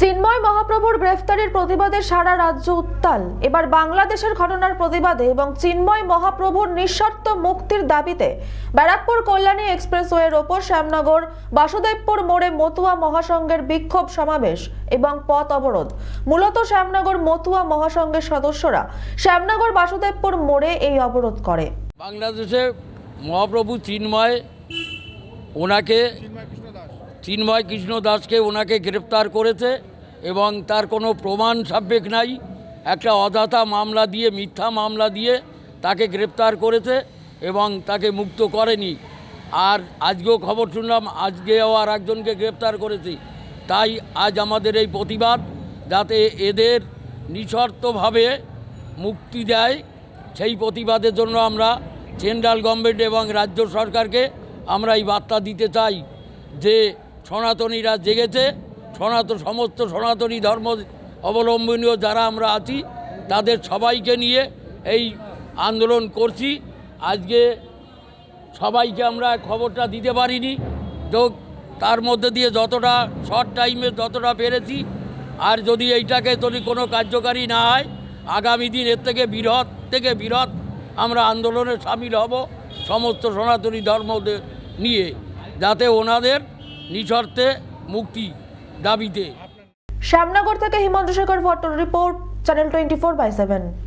চিন্ময় মহাপ্রভুর গ্রেফতারের প্রতিবাদে সারা রাজ্য উত্তাল। এবার বাংলাদেশের ঘটনার প্রতিবাদে এবং চিন্ময় মহাপ্রভুর নিঃশর্ত মুক্তির দাবিতে ব্যারাকপুর কল্যাণী এক্সপ্রেসওয়ের ওপর শ্যামনগর বাসুদেবপুর মোড়ে মতুয়া মহাসংঘের বিক্ষোভ সমাবেশ এবং পথ অবরোধ। মূলত শ্যামনগর মতুয়া মহাসংঘের সদস্যরা শ্যামনগর বাসুদেবপুর মোড়ে এই অবরোধ করে। বাংলাদেশে মহাপ্রভু চিন্ময় কৃষ্ণ দাসকে ওনাকে গ্রেপ্তার করেছে এবং তার কোনো প্রমাণ সাপেক্ষ নাই। একটা অযথা মামলা দিয়ে, মিথ্যা মামলা দিয়ে তাকে গ্রেপ্তার করেছে এবং তাকে মুক্ত করেনি। আর আজকেও খবর শুনলাম আজকেও আর একজনকে গ্রেপ্তার করেছে। তাই আজ আমাদের এই প্রতিবাদ, যাতে এদের নিঃশর্তভাবে মুক্তি দেয়, সেই প্রতিবাদের জন্য আমরা সেন্ট্রাল গভর্নমেন্ট এবং রাজ্য সরকারকে আমরা এই বার্তা দিতে চাই যে সনাতনীরা জেগেছে, সমস্ত সনাতনী ধর্ম অবলম্বনীয় যারা আমরা আছি তাদের সবাইকে নিয়ে এই আন্দোলন করছি। আজকে সবাইকে আমরা খবরটা দিতে পারিনি, তো তার মধ্যে দিয়ে যতটা শর্ট টাইমে যতটা পেরেছি। আর যদি এইটাকে যদি কোনো কার্যকারী না হয়, আগামী দিন এর থেকে বৃহৎ আমরা আন্দোলনে সামিল হব সমস্ত সনাতনী ধর্মদের নিয়ে, যাতে ওনাদের নিঃশর্তে মুক্তি দাবিতে। শ্যামনগর থেকে হিমন্ত শেখর ফটোর রিপোর্ট, চ্যানেল 24/7।